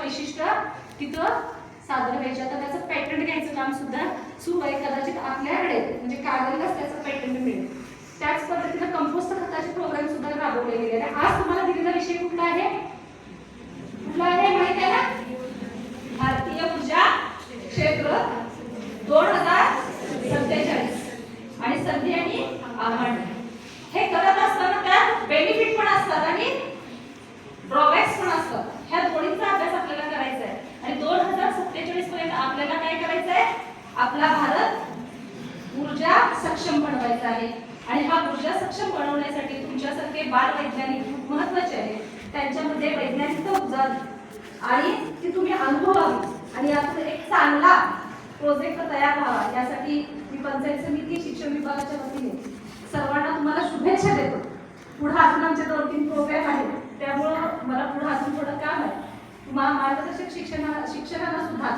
वैशिष्ट्य तिथं सादर व्हायचे. आता त्याचं पॅटर्न घ्यायचं काम सुद्धा सुरू आहे. कदाचित आपल्याकडे म्हणजे कागदालाच त्याचं पॅटर्न मिळेल. त्याच पद्धतीने कंपोस्ट खताचे प्रोग्राम सुद्धा राबवले गेले आहे. आज तुम्हाला दिलेला विषय कुठला आहे? कुठला आहे माहिती आहे ना? भारतीय ऊर्जा क्षेत्र 2047 आणि संधी आणि आव्हान. हे करत असताना त्यात बेनिफिट पण असतात आणि ड्रॉबॅक्स पण असतात. ह्या दोन्हीचा अभ्यास आपल्याला करायचा आहे. आणि 2047 पर्यंत आपल्याला काय करायचं आहे? आपला भारत ऊर्जा सक्षम बनवायचा आहे. आणि हा ऊर्जा सक्षम बनवण्यासाठी तुमच्यासारखे बाल वैज्ञानिक खूप महत्त्वाचे आहेत. त्यांच्यामध्ये वैज्ञानिकता उजाल आणि ती तुम्ही अनुभवावी आणि यातून एक चांगला प्रोजेक्ट तयार व्हावा यासाठी मी पंचायत समिती शिक्षण विभागाच्या वतीने सर्वांना तुम्हाला शुभेच्छा देतो. पुढे अजून आमचे 2-3 प्रोग्राम आहेत, त्यामुळं मला पुढे अजून थोडं काम आहे. तुम्हाला मार्गदर्शक शिक्षकांना सुद्धा